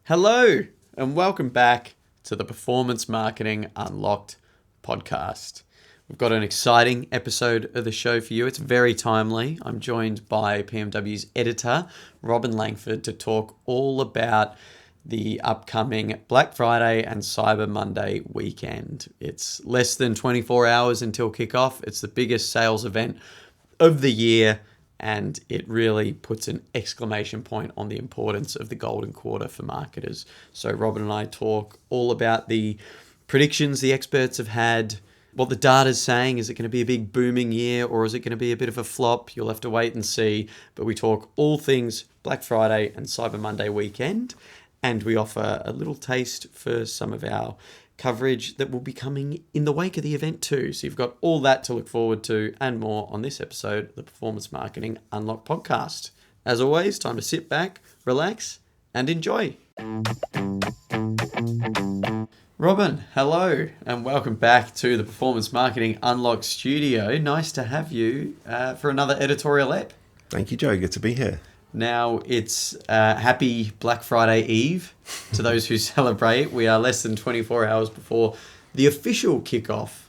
Hello, and welcome back to the Performance Marketing Unlocked podcast. We've got an exciting episode of the show for you. It's very timely. I'm joined by PMW's editor, Robin Langford, to talk all about the upcoming Black Friday and Cyber Monday weekend. It's less than 24 hours until kickoff. It's the biggest sales event of the year, and it really puts an exclamation point on the importance of the golden quarter for marketers. So Robin and I talk all about the predictions the experts have had, what the data's saying. Is it going to be a big booming year, or is it going to be a bit of a flop? You'll have to wait and see. But we talk all things Black Friday and Cyber Monday weekend, and we offer a little taste for some of our coverage that will be coming in the wake of the event too. So you've got all that to look forward to and more on this episode of the Performance Marketing Unlocked podcast. As always, time to sit back, relax, and enjoy. Robin, hello, and welcome back to the Performance Marketing Unlocked studio. Nice to have you for another editorial ep. Thank you, Joe. Good to be here. Now it's happy Black Friday Eve to those who celebrate. We are less than 24 hours before the official kickoff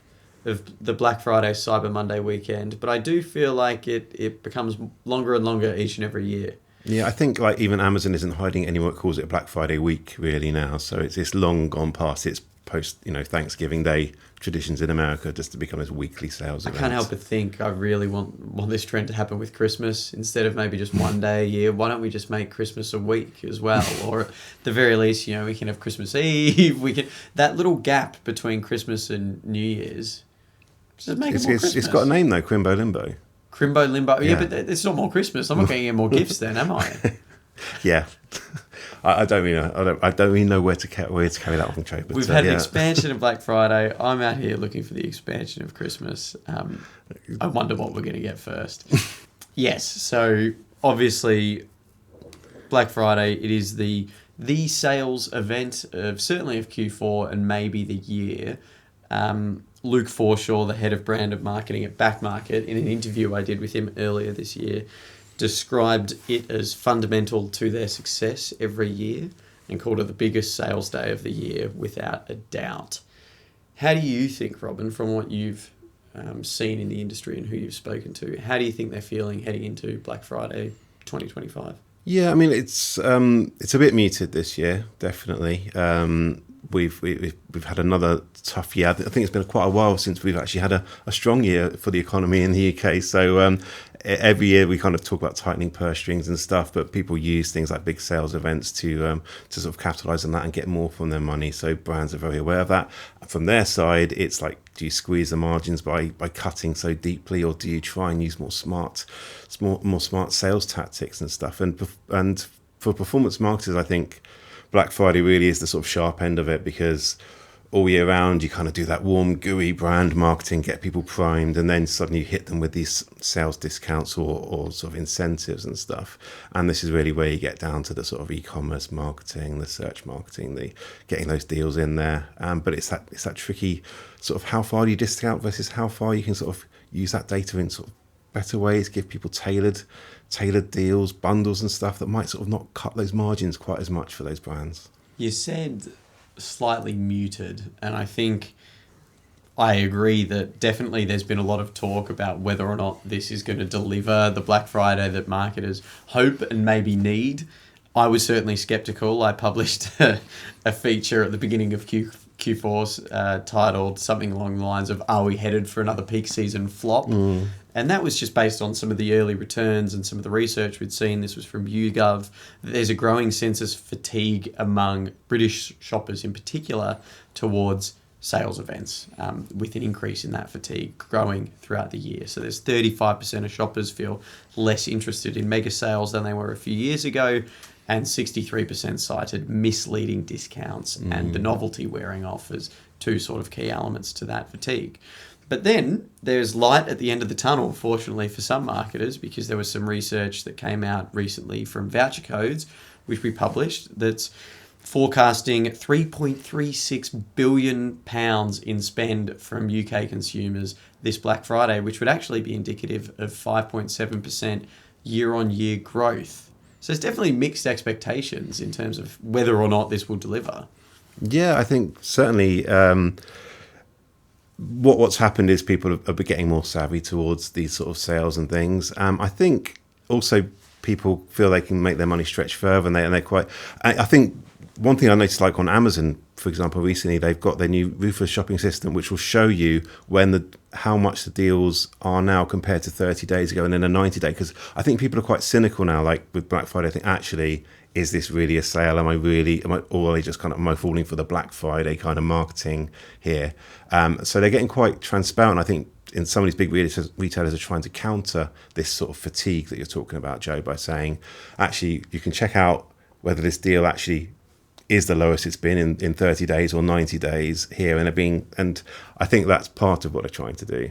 of the Black Friday Cyber Monday weekend, but I do feel like it becomes longer and longer each and every year. Yeah, I think like even Amazon isn't hiding anymore. It calls it a Black Friday week really now. So it's long gone past its post Thanksgiving Day traditions in America just to become this weekly sales event. I can't help but think I really want this trend to happen with Christmas instead of maybe just one day a year. Why don't we just make Christmas a week as well? Or at the very least, we can have Christmas Eve. We can that little gap between Christmas and New Year's. Just make it more Christmas. It's got a name though, Crimbo Limbo. Crimbo Limbo. Yeah, but it's not more Christmas. I'm not getting any more gifts then, am I? Yeah. I don't really know where to carry that on, Joe. We've had an expansion of Black Friday. I'm out here looking for the expansion of Christmas. I wonder what we're going to get first. Yes, so obviously Black Friday, it is the sales event of certainly of Q4 and maybe the year. Luke Forshaw, the head of brand of marketing at Backmarket, in an interview I did with him earlier this year, described it as fundamental to their success every year and called it the biggest sales day of the year without a doubt. How do you think, Robin, from what you've seen in the industry and who you've spoken to, how do you think they're feeling heading into Black Friday 2025? Yeah, I mean, it's a bit muted this year, definitely. We've had another tough year. I think it's been quite a while since we've actually had a strong year for the economy in the UK. So every year we kind of talk about tightening purse strings and stuff, but people use things like big sales events to sort of capitalise on that and get more from their money. So brands are very aware of that. From their side, it's like, do you squeeze the margins by cutting so deeply, or do you try and use more smart sales tactics and stuff? And for performance marketers, I think Black Friday really is the sort of sharp end of it, because all year round you kind of do that warm, gooey brand marketing, get people primed, and then suddenly you hit them with these sales discounts or sort of incentives and stuff. And this is really where you get down to the sort of e-commerce marketing, the search marketing, the getting those deals in there. But it's that tricky sort of how far do you discount versus how far you can sort of use that data in sort of better ways, give people tailored deals, bundles and stuff that might sort of not cut those margins quite as much for those brands. You said slightly muted, and I think I agree that definitely there's been a lot of talk about whether or not this is going to deliver the Black Friday that marketers hope and maybe need. I was certainly skeptical. I published a feature at the beginning of Q4 titled something along the lines of, "Are we headed for another peak season flop?" And that was just based on some of the early returns and some of the research we'd seen. This was from YouGov. There's a growing sense of fatigue among British shoppers in particular towards sales events, with an increase in that fatigue growing throughout the year. So there's 35% of shoppers feel less interested in mega sales than they were a few years ago, and 63% cited misleading discounts and the novelty wearing off as two sort of key elements to that fatigue. But then there's light at the end of the tunnel, fortunately for some marketers, because there was some research that came out recently from Voucher Codes, which we published, that's forecasting £3.36 billion in spend from UK consumers this Black Friday, which would actually be indicative of 5.7% year-on-year growth. So there's definitely mixed expectations in terms of whether or not this will deliver. Yeah, I think certainly what's happened is people are getting more savvy towards these sort of sales and things. I think also people feel they can make their money stretch further, and they're quite. I think one thing I noticed, like on Amazon, for example, recently they've got their new ruthless shopping system, which will show you how much the deals are now compared to 30 days ago, and then a 90-day. Because I think people are quite cynical now. Like with Black Friday, I think actually, is this really a sale? Or are they just am I falling for the Black Friday kind of marketing here? So they're getting quite transparent. I think in some of these big retailers are trying to counter this sort of fatigue that you're talking about, Joe, by saying, actually, you can check out whether this deal actually is the lowest it's been in 30 days or 90 days here, and I think that's part of what they're trying to do.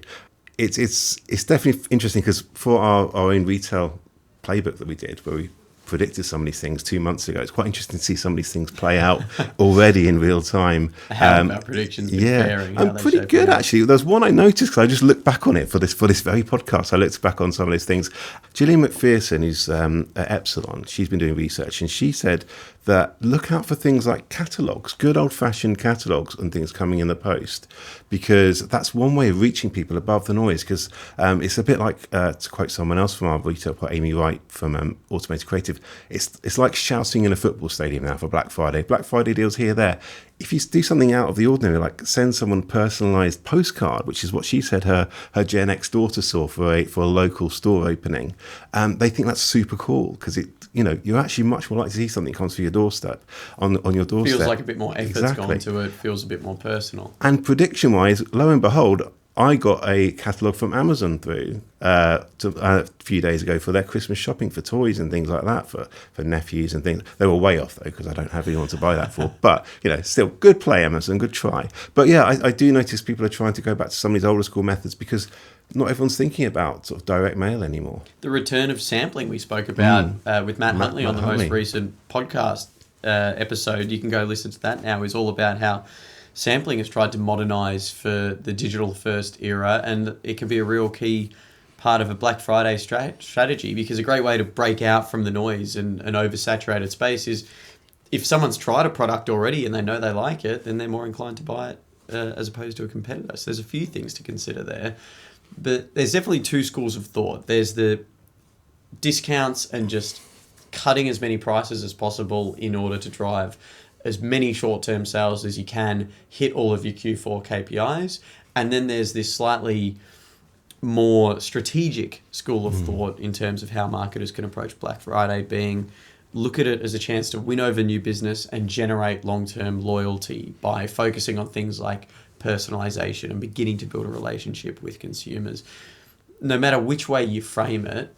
It's definitely interesting because for our own retail playbook that we did, where we predicted some of these things 2 months ago, it's quite interesting to see some of these things play out already in real time. How have our predictions been faring? I'm pretty good actually. There's one I noticed because I just looked back on it for this very podcast. I looked back on some of these things. Gillian McPherson, who's at Epsilon, she's been doing research, and she said that look out for things like catalogues, good old-fashioned catalogues and things coming in the post, because that's one way of reaching people above the noise. Because it's a bit like, to quote someone else from our retail part, Amy Wright from Automated Creative, it's like shouting in a football stadium now for Black Friday. Black Friday deals here, there. If you do something out of the ordinary, like send someone a personalised postcard, which is what she said her Gen X daughter saw for a local store opening, they think that's super cool because you're actually much more likely to see something comes to your doorstep on your doorstep. Feels like a bit more effort's gone to it. Feels a bit more personal. And prediction-wise, lo and behold, I got a catalogue from Amazon through a few days ago for their Christmas shopping for toys and things like that for nephews and things. They were way off though because I don't have anyone to buy that for. But still good play, Amazon, good try. But yeah, I do notice people are trying to go back to some of these older school methods because not everyone's thinking about sort of direct mail anymore. The return of sampling we spoke about with Matt Huntley on the most recent podcast episode. You can go listen to that now. Is all about how sampling has tried to modernise for the digital first era, and it can be a real key part of a Black Friday strategy, because a great way to break out from the noise and an oversaturated space is if someone's tried a product already and they know they like it, then they're more inclined to buy it as opposed to a competitor. So there's a few things to consider there. But there's definitely two schools of thought. There's the discounts and just cutting as many prices as possible in order to drive as many short-term sales as you can, hit all of your Q4 KPIs. And then there's this slightly more strategic school of thought in terms of how marketers can approach Black Friday, being look at it as a chance to win over new business and generate long-term loyalty by focusing on things like personalization and beginning to build a relationship with consumers. No matter which way you frame it,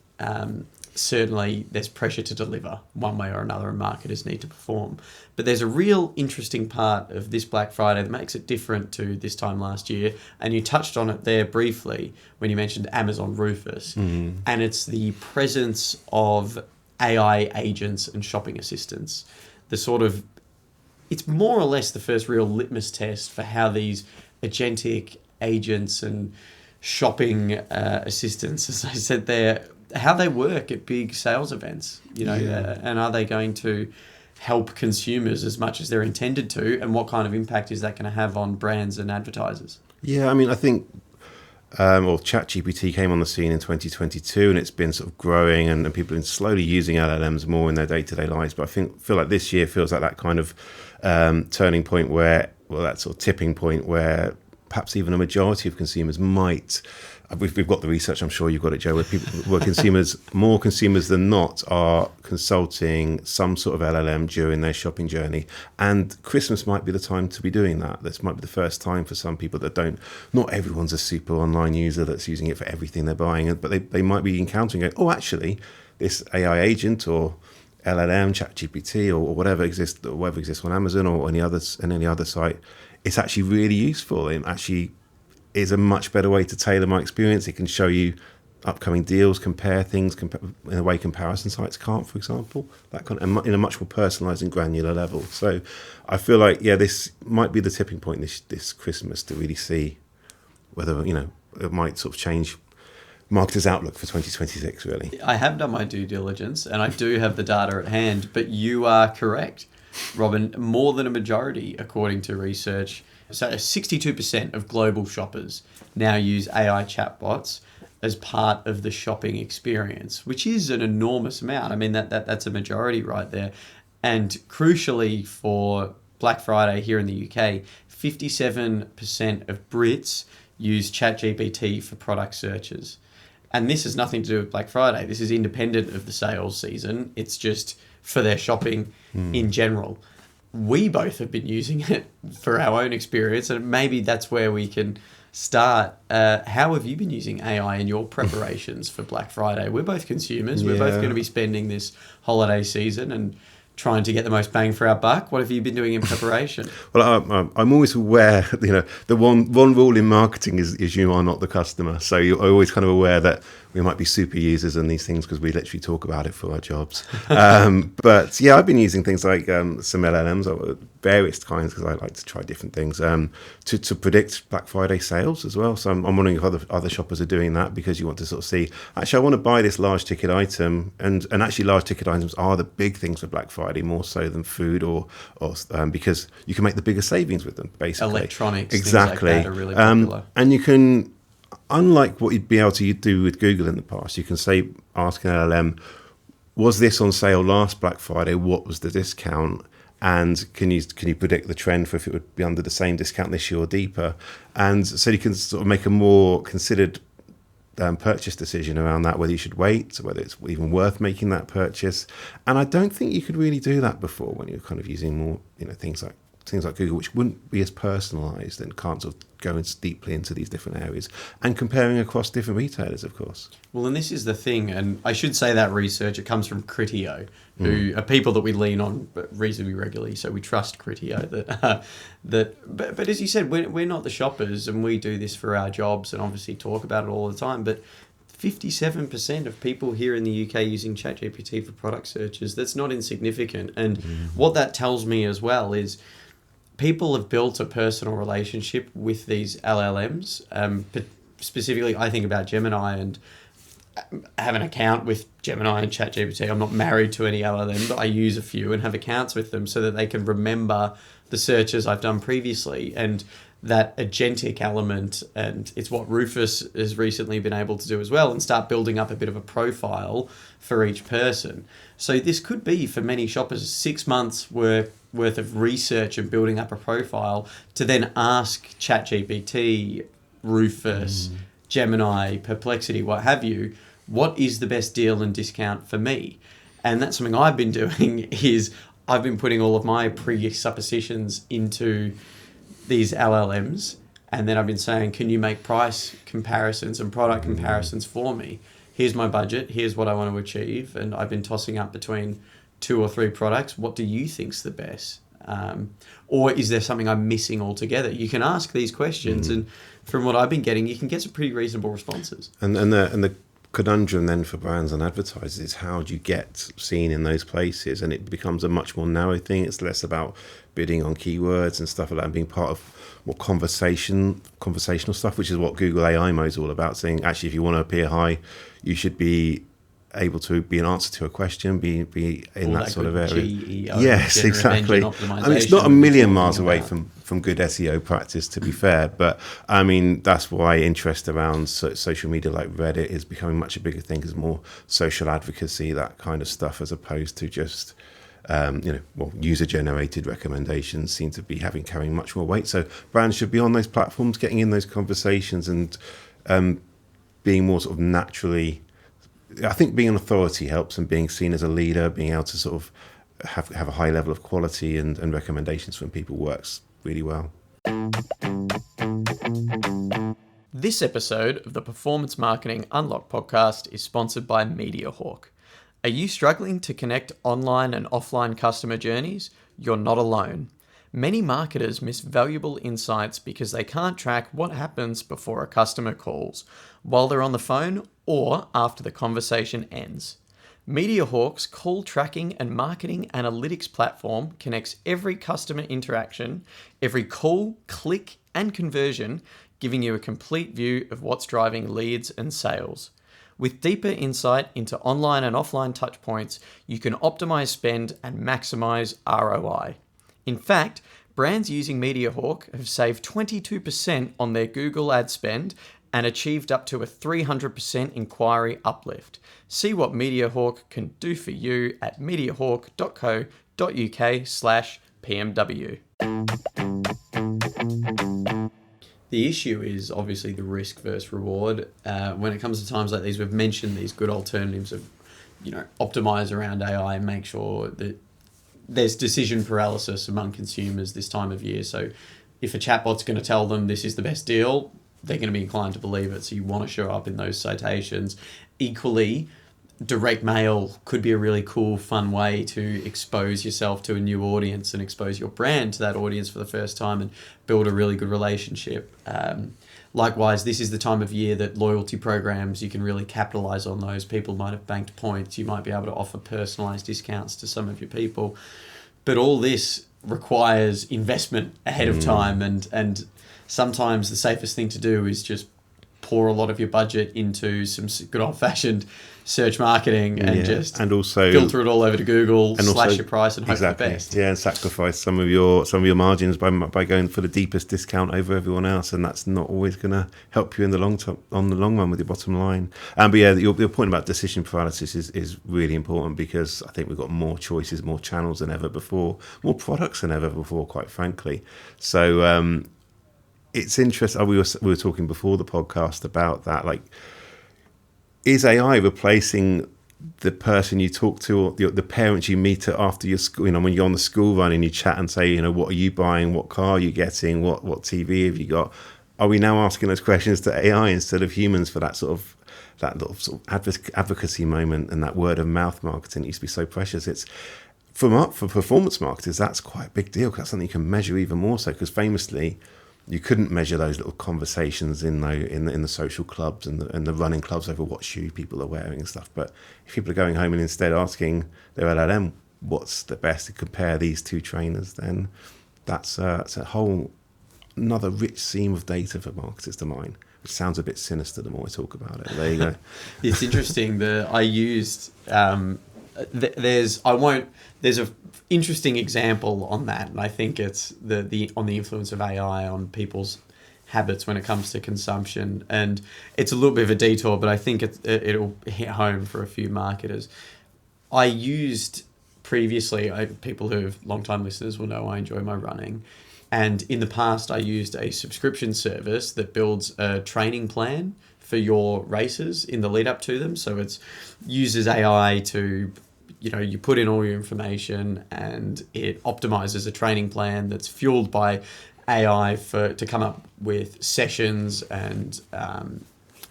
certainly there's pressure to deliver one way or another, and marketers need to perform. But there's a real interesting part of this Black Friday that makes it different to this time last year, and you touched on it there briefly when you mentioned Amazon Rufus, and it's the presence of AI agents and shopping assistants. It's more or less the first real litmus test for how these agentic agents and shopping assistants, as I said there, how they work at big sales events, and are they going to help consumers as much as they're intended to, and what kind of impact is that going to have on brands and advertisers? Yeah, I mean, I think ChatGPT came on the scene in 2022, and it's been sort of growing, and people have been slowly using LLMs more in their day-to-day lives. But I feel like this year feels like that kind of turning point that sort of tipping point where perhaps even a majority of consumers might. We've got the research, I'm sure you've got it, Joe, where more consumers than not are consulting some sort of LLM during their shopping journey. And Christmas might be the time to be doing that. This might be the first time for some people not everyone's a super online user that's using it for everything they're buying, but they might be encountering actually, this AI agent or LLM, ChatGPT or whatever exists on Amazon or any other site, it's actually really useful. It actually is a much better way to tailor my experience. It can show you upcoming deals, compare things in a way comparison sites can't, for example, in a much more personalised and granular level. So I feel like, this might be the tipping point this Christmas to really see whether, it might sort of change marketers' outlook for 2026, really. I have done my due diligence and I do have the data at hand, but you are correct, Robin. More than a majority, according to research, so 62% of global shoppers now use AI chatbots as part of the shopping experience, which is an enormous amount. I mean, that's a majority right there. And crucially for Black Friday here in the UK, 57% of Brits use ChatGPT for product searches. And this has nothing to do with Black Friday. This is independent of the sales season. It's just for their shopping in general. We both have been using it for our own experience, and maybe that's where we can start. How have you been using AI in your preparations for Black Friday? We're both consumers. We're both going to be spending this holiday season and trying to get the most bang for our buck. What have you been doing in preparation? Well, I'm always aware, the one rule in marketing is you are not the customer. So you're always kind of aware that we might be super users in these things because we literally talk about it for our jobs. But yeah, I've been using things like some LLMs, various kinds, because I like to try different things, to predict Black Friday sales as well. So I'm wondering if other shoppers are doing that, because you want to sort of see, actually, I want to buy this large ticket item. And actually large ticket items are the big things for Black Friday, more so than food or because you can make the bigger savings with them, basically. Electronics, exactly. things like that are really popular. And you can, unlike what you'd be able to do with Google in the past, you can ask an LLM, was this on sale last Black Friday? What was the discount? And can you predict the trend for if it would be under the same discount this year or deeper? And so you can sort of make a more considered purchase decision around that, whether you should wait, whether it's even worth making that purchase. And I don't think you could really do that before, when you're kind of using more, things like Google, which wouldn't be as personalized and can't sort of go deeply into these different areas, and comparing across different retailers, of course. Well, and this is the thing, and I should say that research, it comes from Criteo, who are people that we lean on reasonably regularly, so we trust Criteo. But as you said, we're not the shoppers, and we do this for our jobs and obviously talk about it all the time, but 57% of people here in the UK using ChatGPT for product searches, that's not insignificant. And what that tells me as well is people have built a personal relationship with these LLMs. But specifically, I think about Gemini, and I have an account with Gemini and ChatGPT. I'm not married to any LLM, but I use a few and have accounts with them so that they can remember the searches I've done previously. And that agentic element, and it's what Rufus has recently been able to do as well, and start building up a bit of a profile for each person. So this could be, for many shoppers, 6 months worth of research and building up a profile to then ask ChatGPT, Rufus, Gemini, Perplexity, what have you, what is the best deal and discount for me? And that's something I've been doing, is I've been putting all of my presuppositions into these LLMs, and then I've been saying, can you make price comparisons and product comparisons for me? Here's my budget, here's what I want to achieve, and I've been tossing up between 2 or 3 products. What do you think's the best? Or is there something I'm missing altogether? You can ask these questions, and from what I've been getting, you can get some pretty reasonable responses. And the conundrum then for brands and advertisers is, how do you get seen in those places? And it becomes a much more narrow thing. It's less about bidding on keywords and stuff like that, and being part of more conversational stuff, which is what Google AI Mode is all about, saying, actually, if you want to appear high, you should be able to be an answer to a question, be in that sort of area. GEO, yes, exactly. I mean, it's not a million miles away from good SEO practice, to be fair, but I mean, that's why interest around social media like Reddit is becoming much a bigger thing, because more social advocacy, that kind of stuff, as opposed to just user-generated recommendations seem to be carrying much more weight. So brands should be on those platforms, getting in those conversations, and being more sort of naturally. I think being an authority helps, and being seen as a leader, being able to sort of have a high level of quality and recommendations from people works really well. This episode of the Performance Marketing Unlocked podcast is sponsored by MediaHawk. Are you struggling to connect online and offline customer journeys? You're not alone. Many marketers miss valuable insights because they can't track what happens before a customer calls, while they're on the phone, or after the conversation ends. MediaHawk's call tracking and marketing analytics platform connects every customer interaction, every call, click, and conversion, giving you a complete view of what's driving leads and sales. With deeper insight into online and offline touchpoints, you can optimize spend and maximize ROI. In fact, brands using MediaHawk have saved 22% on their Google ad spend and achieved up to a 300% inquiry uplift. See what MediaHawk can do for you at mediahawk.co.uk/PMW. The issue is obviously the risk versus reward. When it comes to times like these, we've mentioned these good alternatives of, optimize around AI and make sure that there's decision paralysis among consumers this time of year. So if a chatbot's going to tell them this is the best deal, they're going to be inclined to believe it. So you want to show up in those citations. Equally, direct mail could be a really cool, fun way to expose yourself to a new audience and expose your brand to that audience for the first time and build a really good relationship. Likewise, this is the time of year that loyalty programs, you can really capitalize on those. People might have banked points. You might be able to offer personalized discounts to some of your people. But all this requires investment ahead of time. And sometimes the safest thing to do is just pour a lot of your budget into some good old-fashioned search marketing and also filter it all over to Google, and slash your price and hope for the best. Yeah, and sacrifice some of your margins by going for the deepest discount over everyone else, and that's not always going to help you in the long run with your bottom line. But yeah, your point about decision paralysis is really important, because I think we've got more choices, more channels than ever before, more products than ever before, quite frankly. So it's interesting. We were talking before the podcast about that, like, is AI replacing the person you talk to, or the parents you meet at after your school? When you're on the school run and you chat and say, what are you buying? What car are you getting? What TV have you got? Are we now asking those questions to AI instead of humans for that little sort of advocacy moment, and that word of mouth marketing that used to be so precious? It's for performance marketers, that's quite a big deal, because that's something you can measure even more so. Because famously, you couldn't measure those little conversations in the social clubs and the running clubs over what shoe people are wearing and stuff. But if people are going home and instead asking their LLM what's the best to compare these two trainers, then that's a whole another rich seam of data for marketers to mine, which sounds a bit sinister the more I talk about it. There you go. It's interesting. I used there's a interesting example on that, and I think it's on the influence of AI on people's habits when it comes to consumption. And it's a little bit of a detour, but I think it'll hit home for a few marketers. I used previously, people who have long-time listeners will know I enjoy my running. And in the past, I used a subscription service that builds a training plan for your races in the lead up to them. So it uses AI to, you put in all your information and it optimizes a training plan that's fueled by AI to come up with sessions and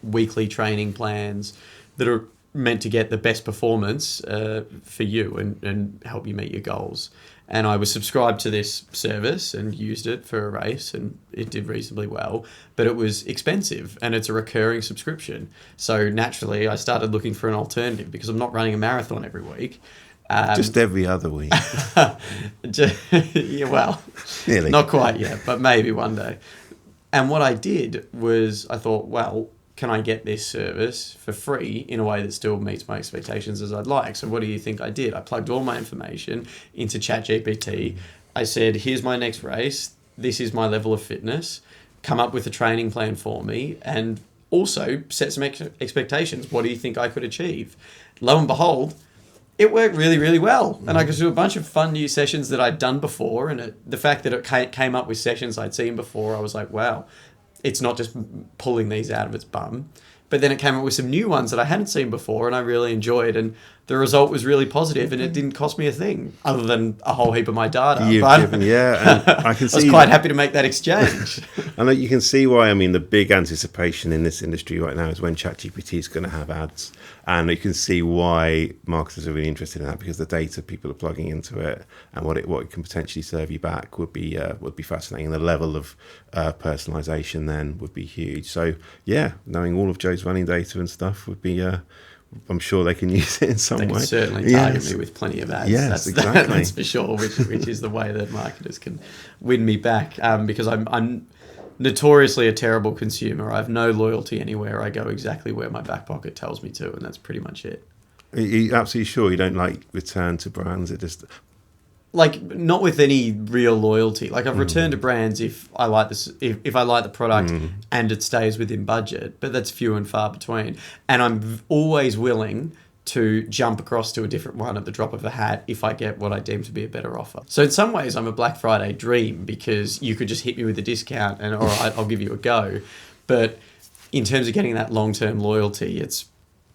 weekly training plans that are meant to get the best performance for you and help you meet your goals. And I was subscribed to this service and used it for a race, and it did reasonably well, but it was expensive and it's a recurring subscription. So naturally I started looking for an alternative, because I'm not running a marathon every week. Just every other week. Yeah, well, nearly. Not quite yet, but maybe one day. And what I did was I thought, well, can I get this service for free in a way that still meets my expectations as I'd like? So what do you think I did? I plugged all my information into ChatGPT. I said, here's my next race. This is my level of fitness. Come up with a training plan for me, and also set some expectations. What do you think I could achieve? Lo and behold, it worked really, really well. And I could do a bunch of fun new sessions that I'd done before. And the fact that it came up with sessions I'd seen before, I was like, wow, it's not just pulling these out of its bum. But then it came up with some new ones that I hadn't seen before and I really enjoyed. And the result was really positive, and it didn't cost me a thing other than a whole heap of my data. And I can see I was quite happy to make that exchange. And you can see why. I mean, the big anticipation in this industry right now is when ChatGPT is going to have ads. And you can see why marketers are really interested in that, because the data people are plugging into it and what it can potentially serve you back would be fascinating. And the level of personalization then would be huge. So yeah, knowing all of Joe's running data and stuff would be. I'm sure they can use it in some way. They can certainly target me with plenty of ads. Yes, exactly. That's for sure, which is the way that marketers can win me back. Because I'm notoriously a terrible consumer. I have no loyalty anywhere. I go exactly where my back pocket tells me to, and that's pretty much it. Are you absolutely sure you don't like return to brands? It just Like, not with any real loyalty. Like, I've returned to brands if I like this, if I like the product and it stays within budget, but that's few and far between. And I'm always willing to jump across to a different one at the drop of a hat if I get what I deem to be a better offer. So in some ways, I'm a Black Friday dream, because you could just hit me with a discount and, all right, I'll give you a go. But in terms of getting that long-term loyalty, it's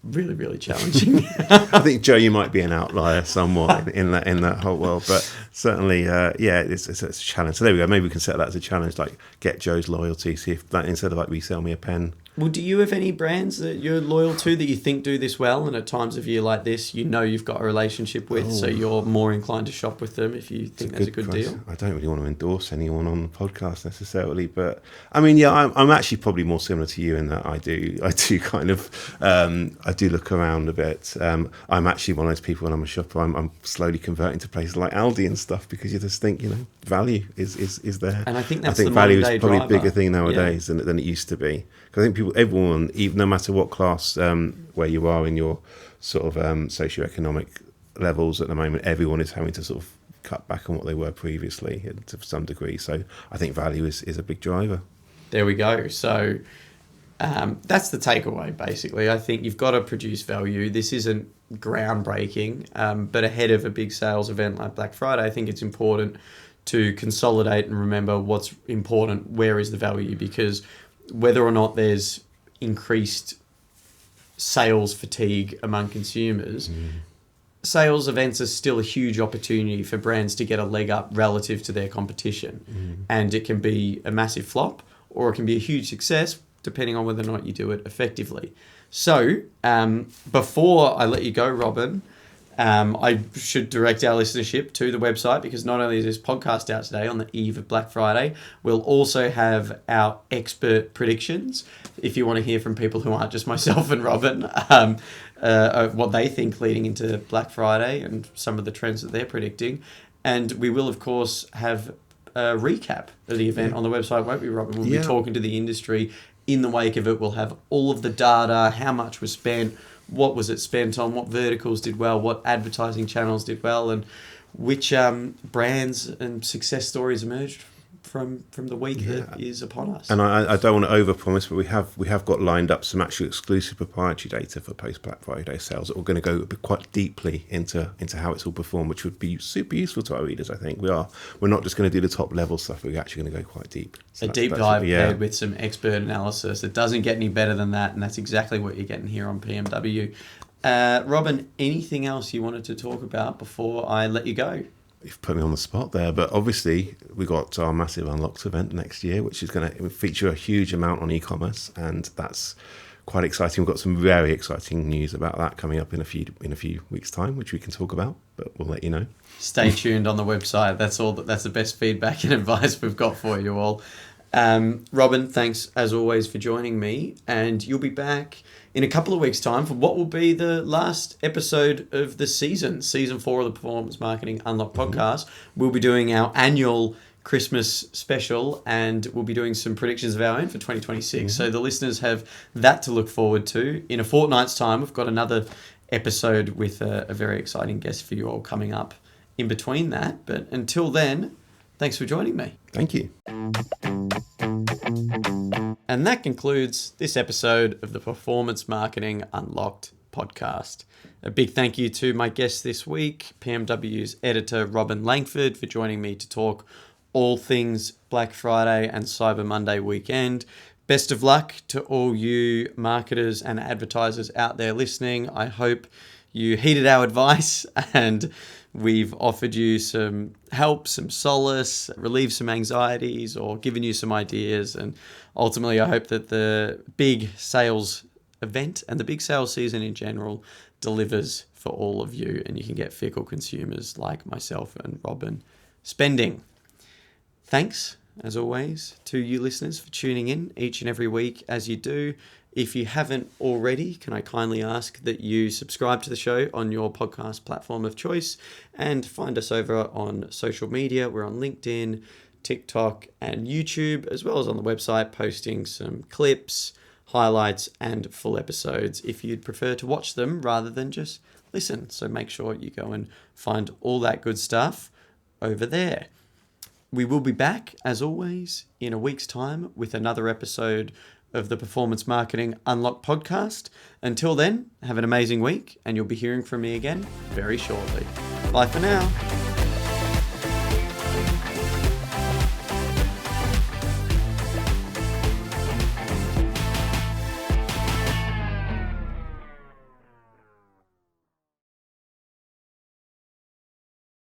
really, really challenging. I think, Joe, you might be an outlier somewhat in that whole world, but certainly, it's a challenge. So there we go. Maybe we can set that as a challenge, like get Joe's loyalty. See if that, instead of like resell me a pen. Well, do you have any brands that you're loyal to that you think do this well, and at times of year like this, you know you've got a relationship with, so you're more inclined to shop with them if you think that's a good deal? I don't really want to endorse anyone on the podcast necessarily, but I mean, yeah, I'm actually probably more similar to you in that I do kind of, I do look around a bit. I'm actually one of those people when I'm a shopper, I'm slowly converting to places like Aldi and stuff, because you just think, value is there. And I think that's value is probably driver. a bigger thing nowadays than it used to be. Because I think everyone, even no matter what class where you are in your sort of socioeconomic levels at the moment, everyone is having to sort of cut back on what they were previously to some degree. So I think value is a big driver. There we go. So that's the takeaway, basically. I think you've got to produce value. This isn't groundbreaking, but ahead of a big sales event like Black Friday, I think it's important to consolidate and remember what's important, where is the value, because whether or not there's increased sales fatigue among consumers, sales events are still a huge opportunity for brands to get a leg up relative to their competition. And it can be a massive flop, or it can be a huge success, depending on whether or not you do it effectively. So, before I let you go, Robin, I should direct our listenership to the website, because not only is this podcast out today on the eve of Black Friday, we'll also have our expert predictions. If you want to hear from people who aren't just myself and Robin, what they think leading into Black Friday and some of the trends that they're predicting. And we will, of course, have a recap of the event on the website, won't we, Robin? We'll be talking to the industry. In the wake of it, we'll have all of the data, how much was spent, what was it spent on, what verticals did well, what advertising channels did well, and which brands and success stories emerged from the week that is upon us. And I don't want to overpromise, but we have got lined up some actual exclusive proprietary data for post Black Friday sales that we're going to go quite deeply into how it's all performed, which would be super useful to our readers. I think we're not just going to do the top level stuff. We're actually going to go quite deep. So a deep dive paired with some expert analysis. It doesn't get any better than that, and that's exactly what you're getting here on PMW. Robin, anything else you wanted to talk about before I let you go? You've put me on the spot there, but obviously we got our massive Unlocked event next year, which is going to feature a huge amount on e-commerce, and that's quite exciting. We've got some very exciting news about that coming up in a few weeks' time, which we can talk about, but we'll let you know. Stay tuned on the website. That's the best feedback and advice we've got for you all. Robin, thanks as always for joining me, and you'll be back in a couple of weeks' time for what will be the last episode of the season 4 of the Performance Marketing Unlocked podcast. We'll be doing our annual Christmas special, and we'll be doing some predictions of our own for 2026. So the listeners have that to look forward to. In a fortnight's time, we've got another episode with a very exciting guest for you all coming up in between that. But until then, thanks for joining me. Thank you. And that concludes this episode of the Performance Marketing Unlocked podcast. A big thank you to my guest this week, PMW's editor, Robin Langford, for joining me to talk all things Black Friday and Cyber Monday weekend. Best of luck to all you marketers and advertisers out there listening. I hope you heeded our advice and we've offered you some help, some solace, relieved some anxieties, or given you some ideas. And ultimately, I hope that the big sales event and the big sales season in general delivers for all of you, and you can get fickle consumers like myself and Robin spending. Thanks, as always, to you listeners for tuning in each and every week as you do. If you haven't already, can I kindly ask that you subscribe to the show on your podcast platform of choice and find us over on social media. We're on LinkedIn, TikTok, and YouTube, as well as on the website, posting some clips, highlights, and full episodes if you'd prefer to watch them rather than just listen. So make sure you go and find all that good stuff over there. We will be back, as always, in a week's time with another episode of the Performance Marketing Unlocked podcast. Until then, have an amazing week, and you'll be hearing from me again very shortly. Bye for now.